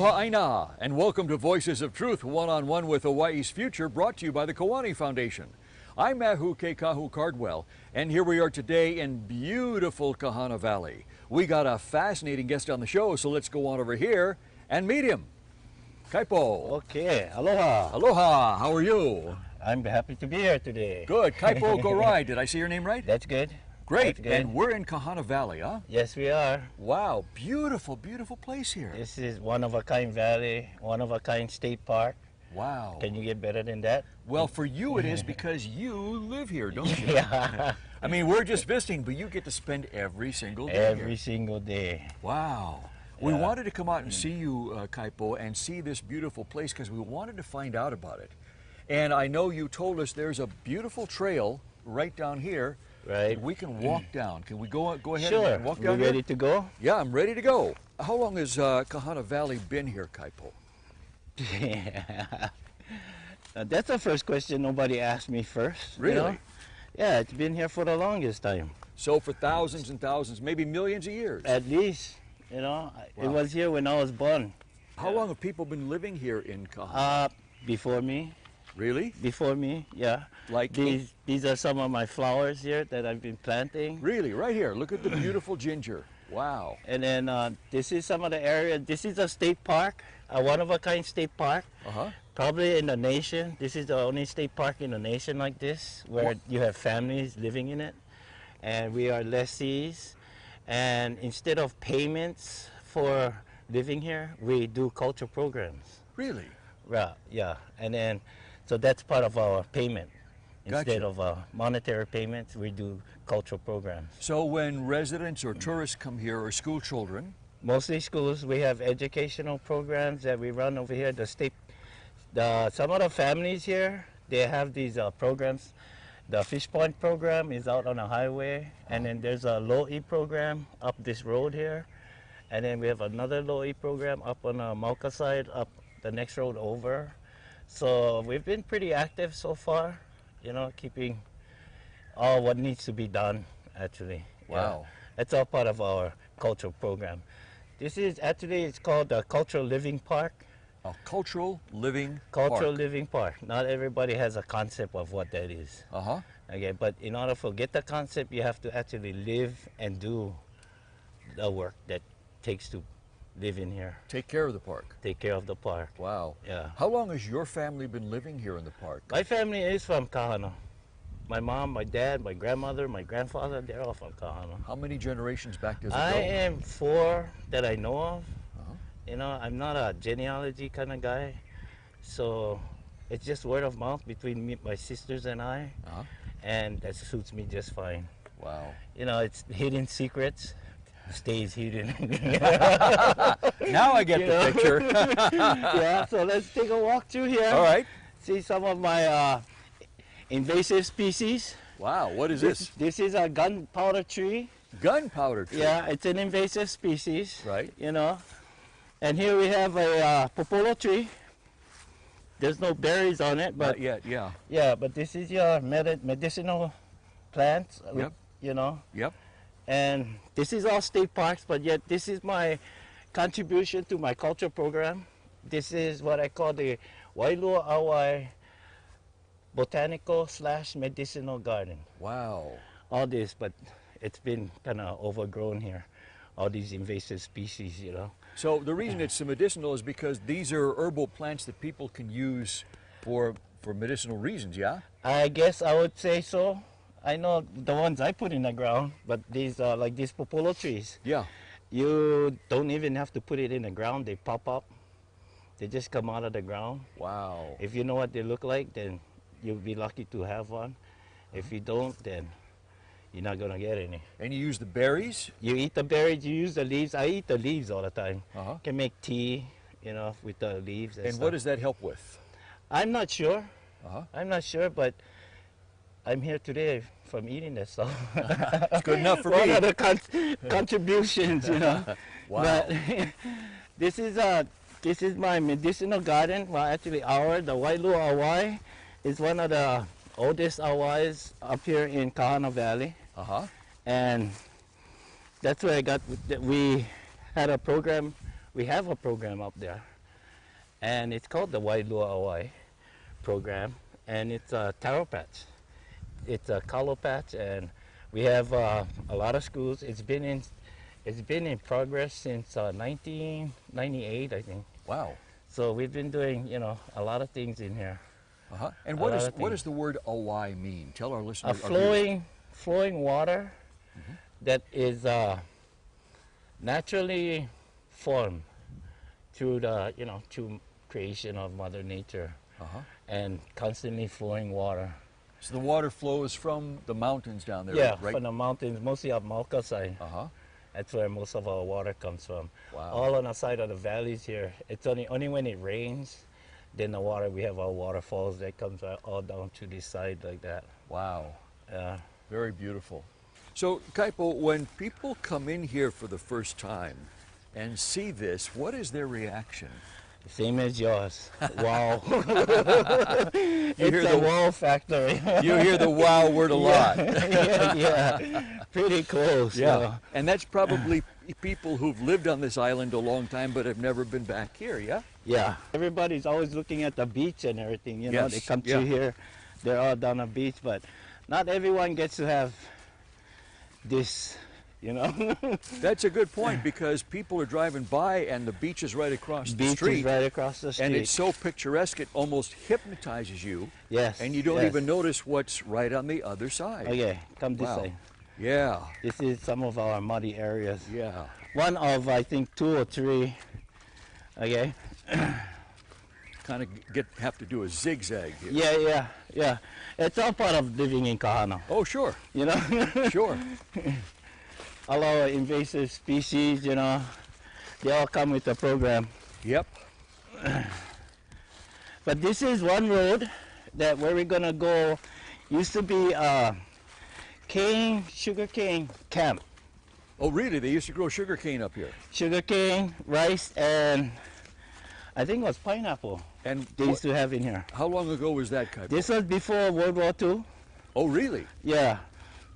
Aloha Aina, and welcome to Voices of Truth, one-on-one with Hawaii's Future, brought to you by the Kiwani Foundation. I'm Mahu Keikahu Cardwell, and here we are today in beautiful Kahana Valley. We got a fascinating guest on the show, so let's go on over here and meet him. Kaipo. Okay, aloha. Aloha, how are you? I'm happy to be here today. Good. Kaipo Gorai, did I say your name right? That's good. Great, That's good. and we're in Kahana Valley, huh? Yes, we are. Wow, beautiful, beautiful place here. This is one-of-a-kind valley, one-of-a-kind state park. Wow. Can you get better than that? Well, for you it is because you live here, don't you? Yeah. I mean, we're just visiting, but you get to spend every single day Every here. single day. Wow. We Yeah. wanted to come out and see you, Kaipo, and see this beautiful place because we wanted to find out about it. And I know you told us there's a beautiful trail right down here. Right. We can walk down. Can we go ahead Sure. and walk You down ready here? to go? Yeah, I'm ready to go. How long has Kahana Valley been here, Kaipo? Yeah. That's the first question nobody asked me first. Really? You know? Yeah, it's been here for the longest time. So for thousands and thousands, maybe millions of years. At least, you know, it Wow. was here when I was born. How long have people been living here in Kahana? Before me. Really? Before me, yeah. Like These are some of my flowers here that I've been planting. Really, right here. Look at the beautiful ginger. Wow. And then this is some of the area. This is a state park, a one-of-a-kind state park. Uh-huh. Probably in the nation. This is the only state park in the nation like this, where you have families living in it. And we are lessees. And instead of payments for living here, we do culture programs. Really? Right, yeah. And then, so that's part of our payment. Instead Gotcha. of monetary payments, we do cultural programs. So when residents or tourists come here, or school children, Mostly schools, we have educational programs that we run over here. Some of the families here, they have these programs. The Fish Point program is out on the highway, and then there's a Low E program up this road here, and then we have another Low E program up on the Mauka side, up the next road over. So we've been pretty active so far, you know, keeping all what needs to be done, actually. Wow. Yeah. That's all part of our cultural program. This is actually, it's called the Cultural Living Park. a cultural living Cultural park. Living Park. Not everybody has a concept of what that is. Uh-huh. Okay, but in order to get the concept, you have to actually live and do the work that takes to live in here. Take care of the park. Take care of the park. Wow. Yeah. How long has your family been living here in the park? My family is from Kahana. My mom, my dad, my grandmother, my grandfather, they're all from Kahana. How many generations back does it I go? am 4 that I know of. Uh-huh. You know, I'm not a genealogy kind of guy. So it's just word of mouth between me, my sisters and I. Uh-huh. And that suits me just fine. Wow. You know, it's hidden secrets. Stays hidden. Now I get You the know? picture. Yeah, so let's take a walk through here. All right. See some of my invasive species. Wow, what is this? This is a gunpowder tree. Gunpowder tree. Yeah, it's an invasive species. Right. You know. And here we have a popolo tree. There's no berries on it, but Not yet, yeah. yeah, but this is your medicinal plants. Yep. You know. Yep. And this is all state parks, but yet this is my contribution to my culture program. This is what I call the Wailua Awai Botanical / Medicinal Garden. Wow. All this, but it's been kind of overgrown here. All these invasive species, you know. So the reason it's medicinal is because these are herbal plants that people can use for medicinal reasons, yeah? I guess I would say so. I know the ones I put in the ground, but these are like these popolo trees. Yeah. You don't even have to put it in the ground, they pop up. They just come out of the ground. Wow. If you know what they look like, then you'll be lucky to have one. If you don't, then you're not gonna get any. And you use the berries? You eat the berries, you use the leaves. I eat the leaves all the time. Uh-huh. Can make tea, you know, with the leaves and And stuff. what does that help with? I'm not sure. Uh-huh. I'm not sure, but I'm here today from eating that stuff. It's good enough for One me. of the contributions, you know. Wow. But this is my medicinal garden. Well, actually, the Wailua Awai is one of the oldest awais up here in Kahana Valley, Uh-huh. and that's where we had a program. We have a program up there and it's called the Wailua Hawaii program, and it's a taro patch. It's a kalo patch, and we have a lot of schools. It's been in progress since 1998, I think. Wow. So we've been doing, a lot of things in here. Uh-huh. And A what lot of does the word awai mean? Tell our A listeners. Our viewers. flowing water that is naturally formed through through creation of Mother Nature, Uh-huh. and constantly flowing water. So the water flows from the mountains down there, Yeah, right? from the mountains, mostly up Malka side. Uh-huh. That's where most of our water comes from. Wow. All on the side of the valleys here. It's only when it rains, then the water, we have our waterfalls that comes all down to this side like that. Wow. Yeah. Very beautiful. So, Kaipo, when people come in here for the first time and see this, what is their reaction? Same as yours. Wow. hear It's a wow factor. You hear the wow word a lot. yeah. Pretty close. Yeah. And that's probably people who've lived on this island a long time but have never been back here, yeah? Yeah. Everybody's always looking at the beach and everything. Yes, They come yeah. to here, they're all down the beach, but not everyone gets to have this, That's a good point, because people are driving by and the beach is right across the Beach street. is right across the street. And it's so picturesque it almost hypnotizes you. Yes. And you don't yes. even notice what's right on the other side. Okay, come this Wow. way. Yeah. This is some of our muddy areas. Yeah. One of, I think, 2 or 3. Okay. Kind of have to do a zigzag here. Yeah. It's all part of living in Kahana. Oh, sure. Sure. All our invasive species, they all come with the program. Yep. But this is one road that where we're gonna go. Used to be sugarcane camp. Oh, really? They used to grow sugar cane up here. Sugarcane, rice, and I think it was pineapple And they used to have in here. how long ago was that, Kaipo? This was before World War II. Oh, really? Yeah.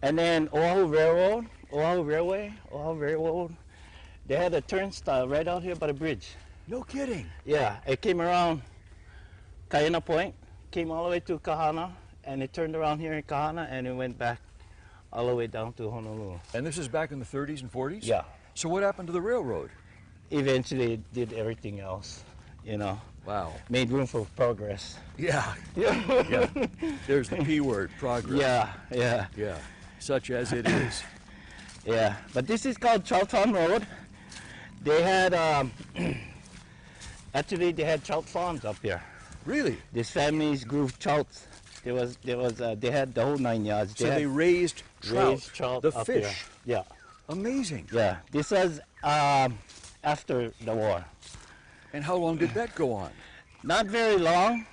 And then Oahu Railway, they had a turnstile right out here by the bridge. No kidding. Yeah, it came around Kaina Point, came all the way to Kahana, and it turned around here in Kahana, and it went back all the way down to Honolulu. And this is back in the 30s and 40s? Yeah. So what happened to the railroad? Eventually it did everything else, Wow. made room for progress. Yeah. Yeah. Yeah. There's the P word, progress. Yeah. Yeah. Such as it is. Yeah, but this is called Trout Farm Road. They had, actually they had trout farms up here. Really? These families grew trouts. They had the whole 9 yards. So they raised raised trout the up fish. here. Yeah, Amazing. yeah. This was after the war. And how long did that go on? Not very long,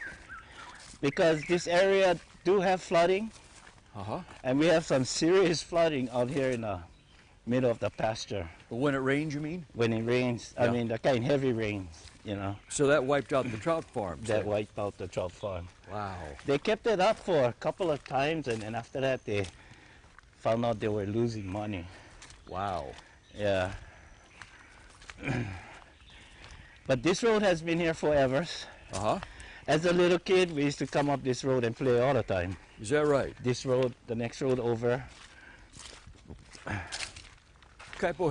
because this area do have flooding, Uh-huh. and we have some serious flooding out here in the middle of the pasture. When it rained, you mean? When it rains, Yeah. I mean the kind of heavy rains, So that wiped out the trout farms. that then. wiped out the trout farm. Wow. They kept it up for a couple of times, and after that they found out they were losing money. Wow. Yeah. But this road has been here forever. Uh-huh. As a little kid, we used to come up this road and play all the time. Is that right? This road, the next road over. Kaipo,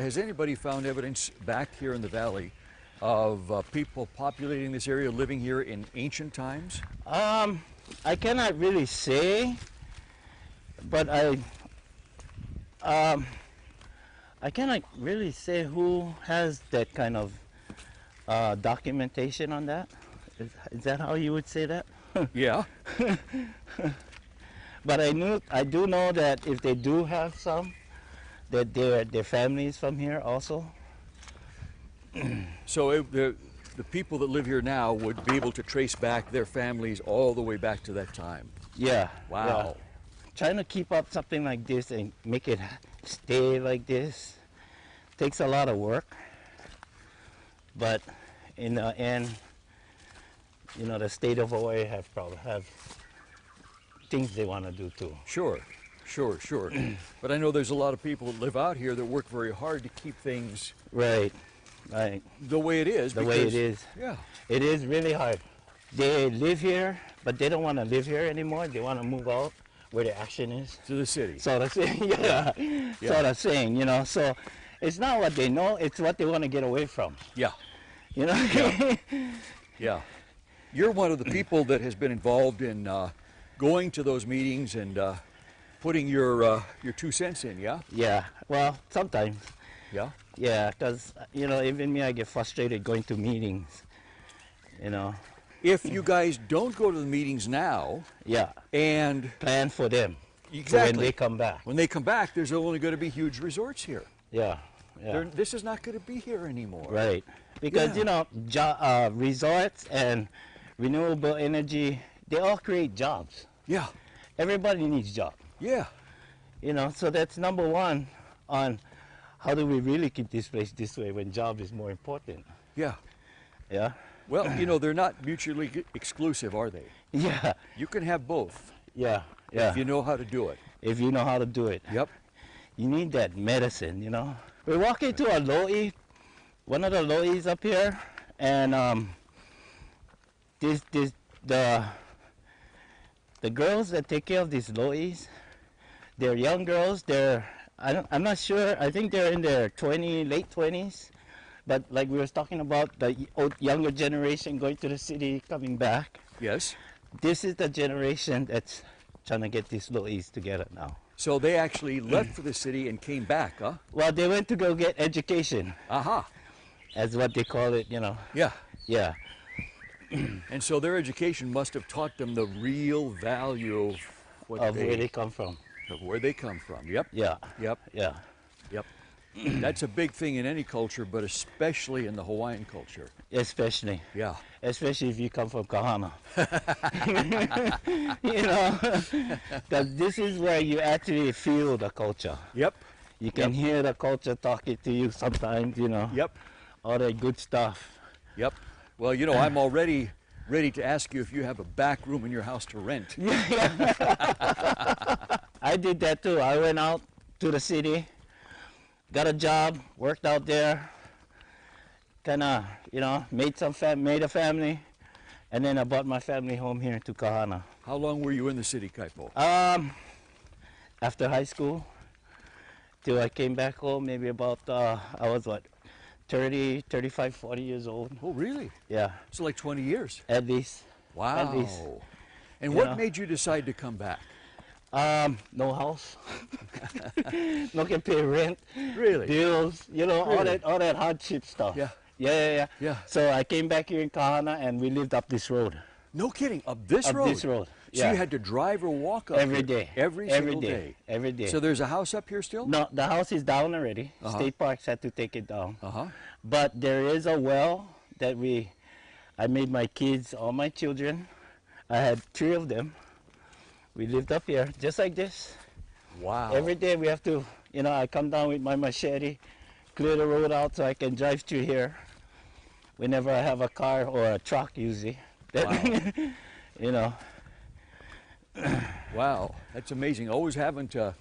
has anybody found evidence back here in the valley of people populating this area, living here in ancient times? I cannot really say, but I cannot really say who has that kind of documentation on that. Is that how you would say that? Yeah. But I do know that if they do have some, that their families from here also. So the people that live here now would be able to trace back their families all the way back to that time. Yeah. Wow. yeah. Trying to keep up something like this and make it stay like this takes a lot of work. But in the end, the state of Hawaii have things they want to do too. Sure. But I know there's a lot of people that live out here that work very hard to keep things Right. Right. the way it is. The way it is. Yeah. It is really hard. They live here, but they don't want to live here anymore. They want to move out where the action is. To the city. Sort of saying, yeah. Sort of saying, you know. So it's not what they know, it's what they want to get away from. Yeah. You know? Yeah. Yeah. You're one of the people that has been involved in going to those meetings and putting your 2 cents in, yeah? Yeah. Well, sometimes. Yeah. Yeah, because, you know, even me, I get frustrated going to meetings, you know. If you guys don't go to the meetings now Yeah. and Plan for them. exactly For when they come back. when they come back, there's only going to be huge resorts here. Yeah. Yeah. This is not going to be here anymore. Right. Because, Yeah. you know, resorts and renewable energy, they all create jobs. Yeah. Everybody needs jobs. Yeah. You know, so that's number one on how do we really keep this place this way when job is more important. Yeah. Yeah. Well, you know, they're not mutually exclusive, are they? Yeah. You can have both Yeah. Yeah. if you know how to do it. If you know how to do it. Yep. You need that medicine, you know. We're walking to a lo'i, one of the lo'is up here, and the girls that take care of these lo'is, they're young girls. I'm not sure. I think they're in their late 20s. But like we were talking about the younger generation going to the city, coming back. Yes. This is the generation that's trying to get these lo'is together now. So they actually left for the city and came back, huh? Well, they went to go get education, Aha. as what they call it, you know. Yeah. Yeah. And so their education must have taught them the real value of what Of where they come from. of where they come from. Yep. Yeah. Yep. Yeah. Yep. That's a big thing in any culture, but especially in the Hawaiian culture. Especially. Yeah. Especially if you come from Kahana. You know, because this is where you actually feel the culture. Yep. You can hear the culture talking to you sometimes, you know. Yep. All that good stuff. Yep. Well, you know, I'm already ready to ask you if you have a back room in your house to rent. I did that too. I went out to the city, got a job, worked out there, kind of, you know, made a family, and then I brought my family home here to Kahana. How long were you in the city, Kaipo? After high school, till I came back home, maybe about, I was what, 30, 35, 40 years old. Oh, really? Yeah, So like 20 years. at least. Wow. At least. And You what know. made you decide to come back? No house, no can pay rent, Really? bills, you know, Really? all that hardship stuff. Yeah. Yeah. Yeah. So I came back here in Kahana and we lived up this road. No kidding. Up this Up road? this road. So Yeah. you had to drive or walk up Every here? day. Every single day. Every day. So there's a house up here still? No, the house is down already. Uh-huh. State Parks had to take it down. Uh-huh. But there is a well that I made my kids, all my children. I had 3 of them. We lived up here just like this. Wow. Every day we have to, you know, I come down with my machete, clear the road out so I can drive through here. Whenever I have a car or a truck usually. Wow. You know. Wow. That's amazing. Always having to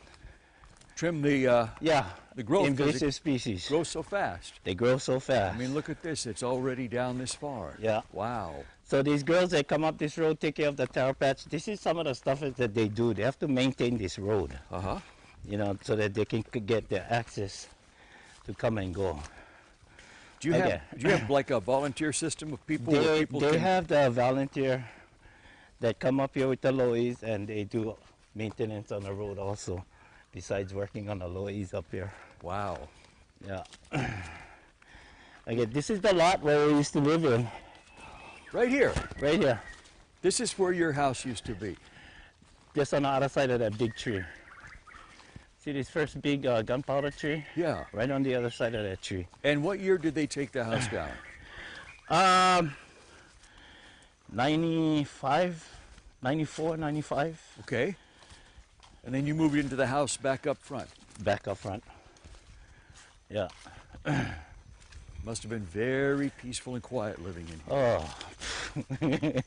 trim the Yeah. growth 'cause Invasive it species. grows so fast. They grow so fast. I mean, look at this. It's already down this far. Yeah. Wow. So these girls that come up this road, take care of the taro patch. This is some of the stuff that they do. They have to maintain this road, Uh-huh. you know, so that they can get their access to come and go. Do you have like a volunteer system of people where They people can... have the volunteer that come up here with the lois and they do maintenance on the road also, besides working on the lois up here. Wow. Yeah. Again, this is the lot where we used to live in, Right here. right here, This is where your house used to be. just on the other side of that big tree. See this first big gunpowder tree? Yeah. Right on the other side of that tree. And what year did they take the house down? 95, 94, 95, Okay. And then you moved into the house back up front. back up front. Yeah. Must have been very peaceful and quiet living in here. Oh.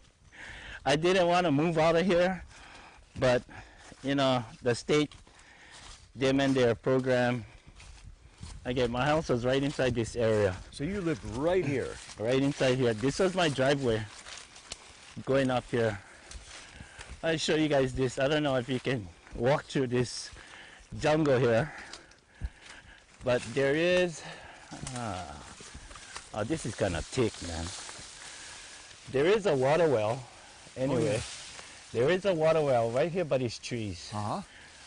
I didn't want to move out of here, but, you know, the state, them and their program, Okay, my house was right inside this area. So you lived right here. Right inside here. This was my driveway going up here. I'll show you guys this. I don't know if you can walk through this jungle here, but there is oh, this is kind of thick, man. There is a water well anyway. There is a water well right here by these trees.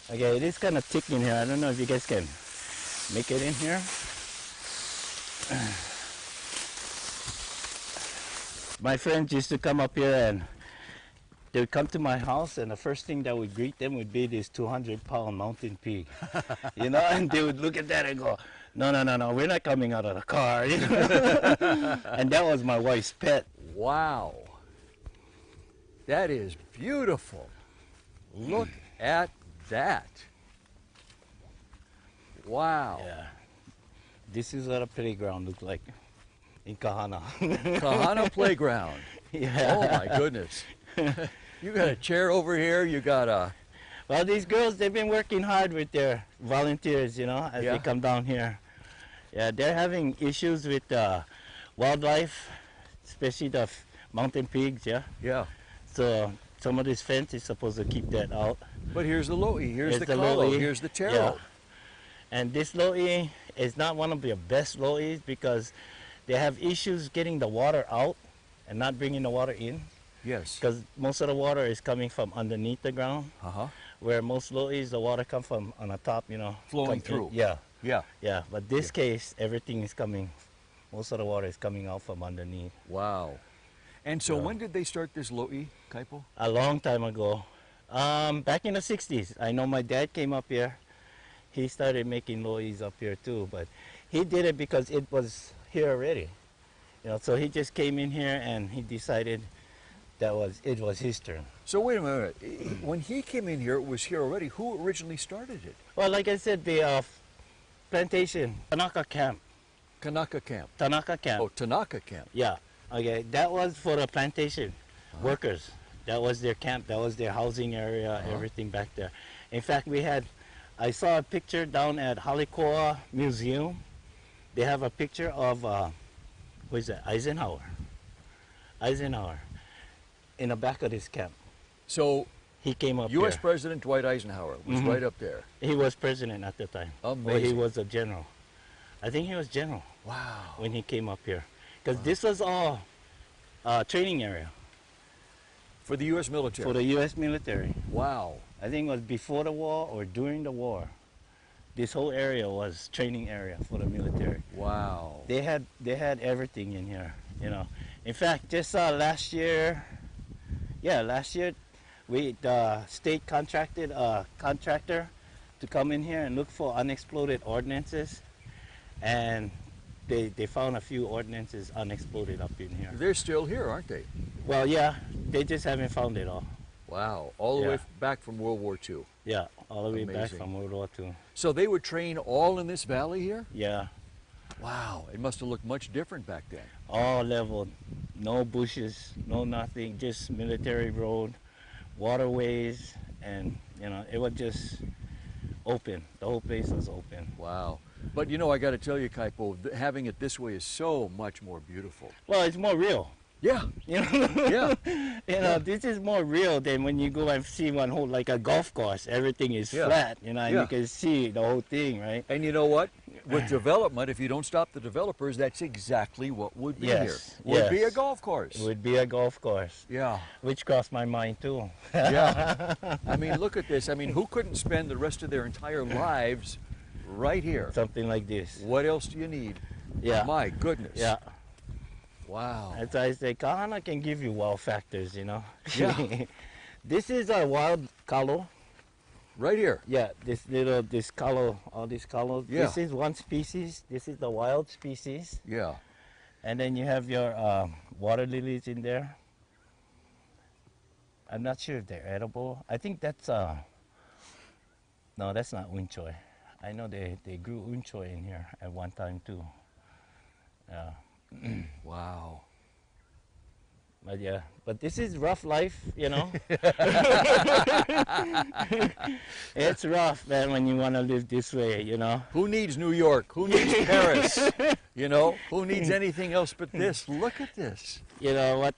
Okay, it is kind of thick in here. I don't know if you guys can make it in here. My friends used to come up here and they would come to my house, and the first thing that would greet them would be this 200-pound mountain pig. You know, and they would look at that and go, no, no, no, no, we're not coming out of the car. You know? And that was my wife's pet. Wow. That is beautiful. Look at that. Wow. Yeah. This is what a playground looked like in Kahana. Kahana playground. Yeah. Oh my goodness. You got a chair over here, you got a... Well, these girls, they've been working hard with their volunteers, you know, as they come down here. Yeah, they're having issues with wildlife, especially the mountain pigs, yeah? Yeah. So some of this fence is supposed to keep that out. But here's the lo'i, here's the lo'i, kalo, here's the taro. Yeah. And this lo'i is not one of the best lo'is because they have issues getting the water out and not bringing the water in. Yes. Because most of the water is coming from underneath the ground, where most lo'is, the water comes from on the top, you know. Flowing through. Yeah. Yeah. Yeah, but this case, everything is coming, most of the water is coming out from underneath. Wow. And so when did they start this lo'i, Kaipo? A long time ago. Back in the 60s. I know my dad came up here. He started making lo'is up here too, but he did it because it was here already. You know, so he just came in here and he decided it was his turn. So wait a minute. When he came in here, it was here already. Who originally started it? Well, like I said, the plantation, Tanaka Camp. Kanaka Camp. Tanaka Camp. Oh, Tanaka Camp. Yeah. Okay, that was for the plantation workers. That was their camp. That was their housing area, everything back there. In fact, I saw a picture down at Halikoa Museum. They have a picture of, who is that? Eisenhower. Eisenhower. In the back of this camp. So he came up U.S. here. President Dwight Eisenhower was right up there. He was president at the time. Amazing. Well, he was a general. I think he was general. Wow. When he came up here. Because this was all training area. For the U.S. military? For the U.S. military. Wow. I think it was before the war or during the war. This whole area was training area for the military. Wow. They had everything in here, you know. In fact, just last year, the state contracted a contractor to come in here and look for unexploded ordnances, and they found a few ordnances unexploded up in here. They're still here, aren't they? Well, yeah, they just haven't found it all. Wow. All the way back from World War II. Yeah, all the way back Amazing. from World War II. So they would train all in this valley here? Yeah. Wow. It must have looked much different back then. All leveled, no bushes, no nothing, just military road, waterways, and you know, it was just open. The whole place was open. Wow. But you know, I got to tell you, Kaipo, having it this way is so much more beautiful. Well, it's more real. Yeah. You know? Yeah. You know, this is more real than when you go and see one whole, like a golf course. Everything is flat, you know, and you can see the whole thing, right? And you know what? With development, if you don't stop the developers, that's exactly what would be here. Would be a golf course. It would be a golf course. Yeah. Which crossed my mind too. Yeah. I mean, look at this. I mean, who couldn't spend the rest of their entire lives right here? Something like this. What else do you need? Yeah. My goodness. Yeah. Wow. As I say, Kahana can give you wow factors, you know. Yeah. This is a wild kalo. Right here. Yeah, this kalo, all these kalos. Yeah. This is one species. This is the wild species. Yeah. And then you have your water lilies in there. I'm not sure if they're edible. I think that's no, that's not unchoy. I know they grew unchoy in here at one time too. Yeah. Wow. Yeah, but this is rough life, you know. It's rough, man, when you want to live this way, you know. Who needs New York? Who needs Paris? You know, who needs anything else but this? Look at this. You know what?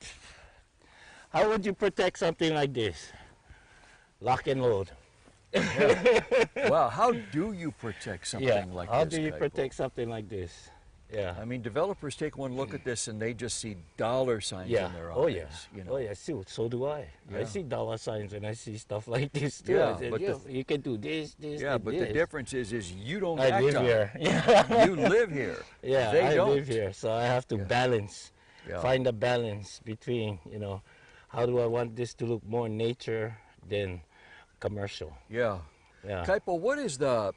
How would you protect something like this? Lock and load. Wow, how do you protect something like how this? do you Kaipo? protect something like this? Yeah. I mean, developers take one look at this and they just see dollar signs Yeah. in their eyes. Oh yeah. You know? Oh yeah. So do I. Yeah. I see dollar signs and I see stuff like this too. Yeah, I said, but you can do this, Yeah, and but this. the difference is you don't I act live on here. it. Yeah. You live here. Yeah, They I don't. live here, so I have to Yeah. balance, Yeah. find a balance between, you know, how do I want this to look more nature than commercial? Yeah. Yeah. Kaipo, what is the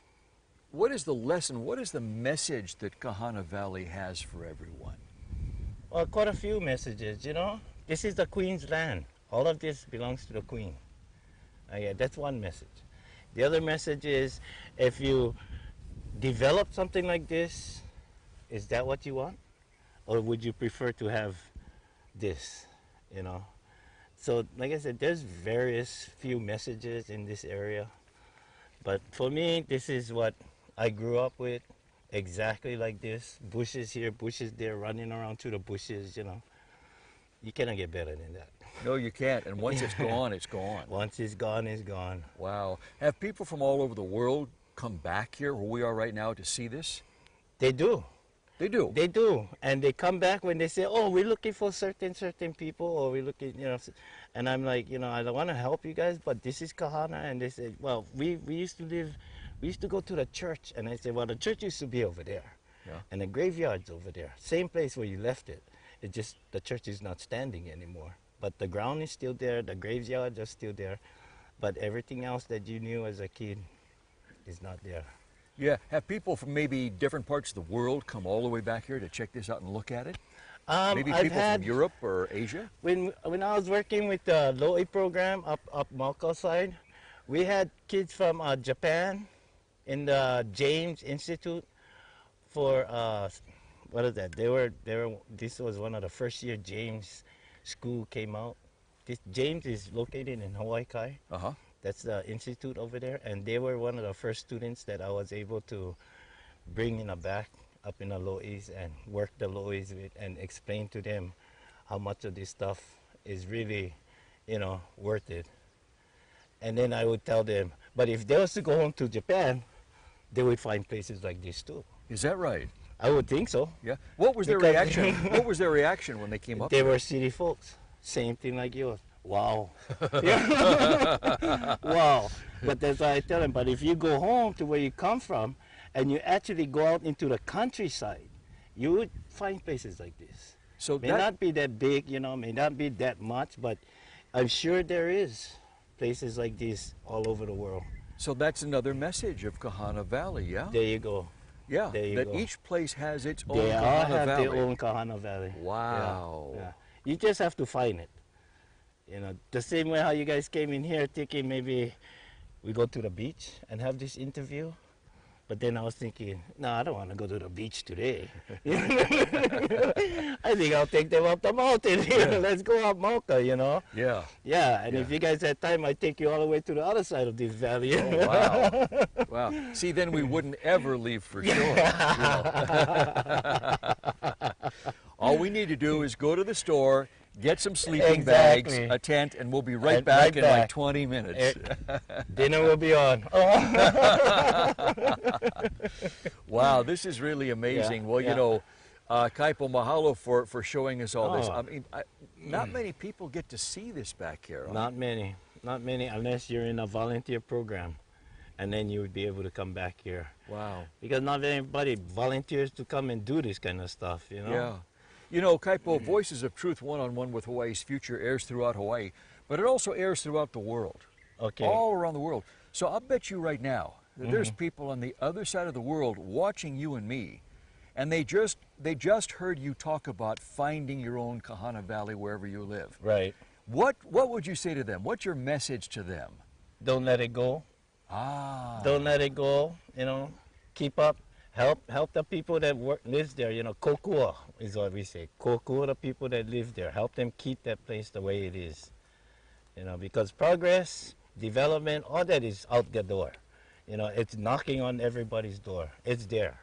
lesson, what is the message that Kahana Valley has for everyone? Well, quite a few messages, you know. This is the Queen's land. All of this belongs to the Queen. Yeah, that's one message. The other message is, if you develop something like this, is that what you want? Or would you prefer to have this, you know? So, like I said, there's various few messages in this area. But for me, this is what I grew up with, exactly like this. Bushes here, bushes there, running around through the bushes, you know. You cannot get better than that. No, you can't. And once it's gone, it's gone. Once it's gone, it's gone. Wow. Have people from all over the world come back here where we are right now to see this? They do. They do. They do. And they come back when they say, oh, we're looking for certain people, or we're looking, you know. And I'm like, you know, I don't want to help you guys, but this is Kahana. And they say, well, we used to go to the church. And I said, well, the church used to be over there. Yeah. And the graveyard's over there. Same place where you left it. It's just the church is not standing anymore. But the ground is still there. The graveyard is still there. But everything else that you knew as a kid is not there. Yeah. Have people from maybe different parts of the world come all the way back here to check this out and look at it? Maybe I've people had, from Europe or Asia? when I was working with the Lo'i program up Malco side, we had kids from Japan in the James Institute for what is that? This was one of the first year James school came out. This James is located in Hawaii Kai. Uh-huh. That's the institute over there, and they were one of the first students that I was able to bring in a back up in the Lo'is and work the Lo'is with and explain to them how much of this stuff is really, you know, worth it. And then I would tell them, but if they was to go home to Japan, they would find places like this too. Is that right? I would think so. Yeah. What was their Because- reaction? What was their reaction when they came up? They here? were city folks. Same thing like yours. Wow. Yeah. Wow. But that's why I tell them, but if you go home to where you come from and you actually go out into the countryside, you would find places like this. So May that, not be that big, you know, may not be that much, but I'm sure there is places like this all over the world. so that's another message of Kahana Valley, yeah? There you go. Yeah, there you that go. each place has its own They all Kahana have Valley. their own Kahana Valley. Wow. Yeah. You just have to find it. You know, the same way how you guys came in here thinking maybe we go to the beach and have this interview. But then I was thinking, no, I don't want to go to the beach today. I think I'll take them up the mountain. Yeah. Let's go up Mocha, you know. Yeah. Yeah, and Yeah. if you guys had time, I'd take you all the way to the other side of this valley. Oh, wow. Wow. See, then we wouldn't ever leave for sure. You know. All we need to do is go to the store, get some sleeping bags, Exactly. a tent, and we'll be right And back right in like back. 20 minutes. Dinner will be on. Wow, this is really amazing. Yeah, Well, yeah. you know, Kaipo, mahalo for showing us all this. Oh. I mean, not many people get to see this back here. huh? Not many unless you're in a volunteer program, and then you would be able to come back here. Wow. Because not everybody volunteers to come and do this kind of stuff, you know? Yeah. You know, Kaipo, Voices of Truth one-on-one with Hawaii's Future airs throughout Hawaii, but it also airs throughout the world, Okay. all around the world. So I'll bet you right now that Mm-hmm. there's people on the other side of the world watching you and me, and they just heard you talk about finding your own Kahana Valley wherever you live. Right. What would you say to them? What's your message to them? Don't let it go. Ah. Don't let it go, you know? Keep up. help the people that lives there. You know, kokua is what we say. Kokua the people that live there. Help them keep that place the way it is. You know, because progress, development, all that is out the door. You know, it's knocking on everybody's door. It's there.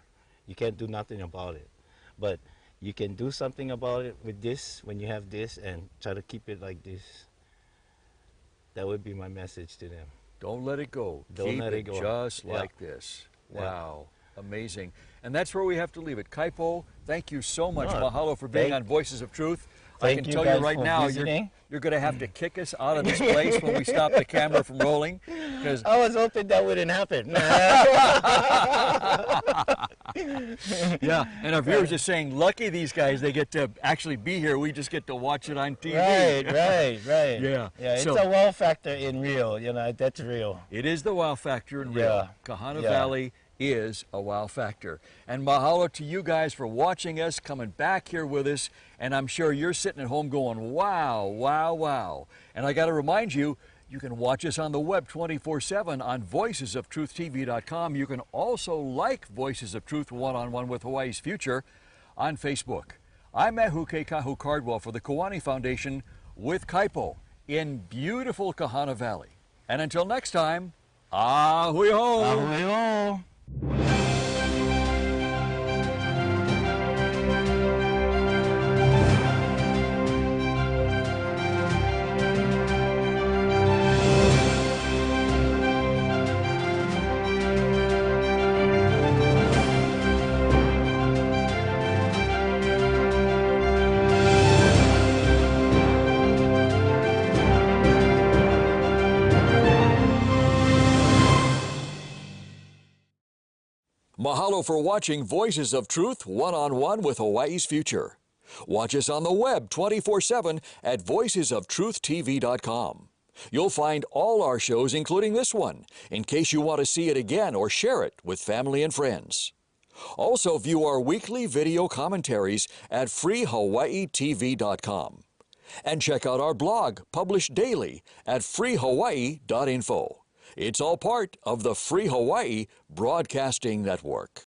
You can't do nothing about it. But you can do something about it with this, when you have this, and try to keep it like this. That would be my message to them. Don't let it go. Don't Keep let it it go. just Yeah. like this. Yeah. Wow. Amazing. And that's where we have to leave it. Kaipo, thank you so much. No, Mahalo for being thank- on Voices of Truth. I thank can you tell you guys right for now, visiting. you're going to have to kick us out of this place when we stop the camera from rolling. Because I was hoping that wouldn't happen. yeah, and our viewers are saying, lucky these guys, they get to actually be here. We just get to watch it on TV. Right. Yeah. Yeah, it's So- a wow factor in Rio. You know, that's real. It is the wow factor in Rio. Yeah. Kahana Yeah. Valley is a wow factor. And mahalo to you guys for watching us, coming back here with us. And I'm sure you're sitting at home going, wow, wow, wow. And I got to remind you, you can watch us on the web 24/7 on voicesoftruthtv.com. You can also like Voices of Truth One-on-One with Hawaii's Future on Facebook. I'm Mahuke Kahu Cardwell for the Kiwani Foundation with Kaipo in beautiful Kahana Valley. And until next time, ahui ho! Ahoy ho! Mahalo for watching Voices of Truth One-on-One with Hawaii's Future. Watch us on the web 24/7 at voicesoftruthtv.com. You'll find all our shows, including this one, in case you want to see it again or share it with family and friends. Also view our weekly video commentaries at freehawaiitv.com. And check out our blog, published daily, at freehawaii.info. It's all part of the Free Hawaii Broadcasting Network.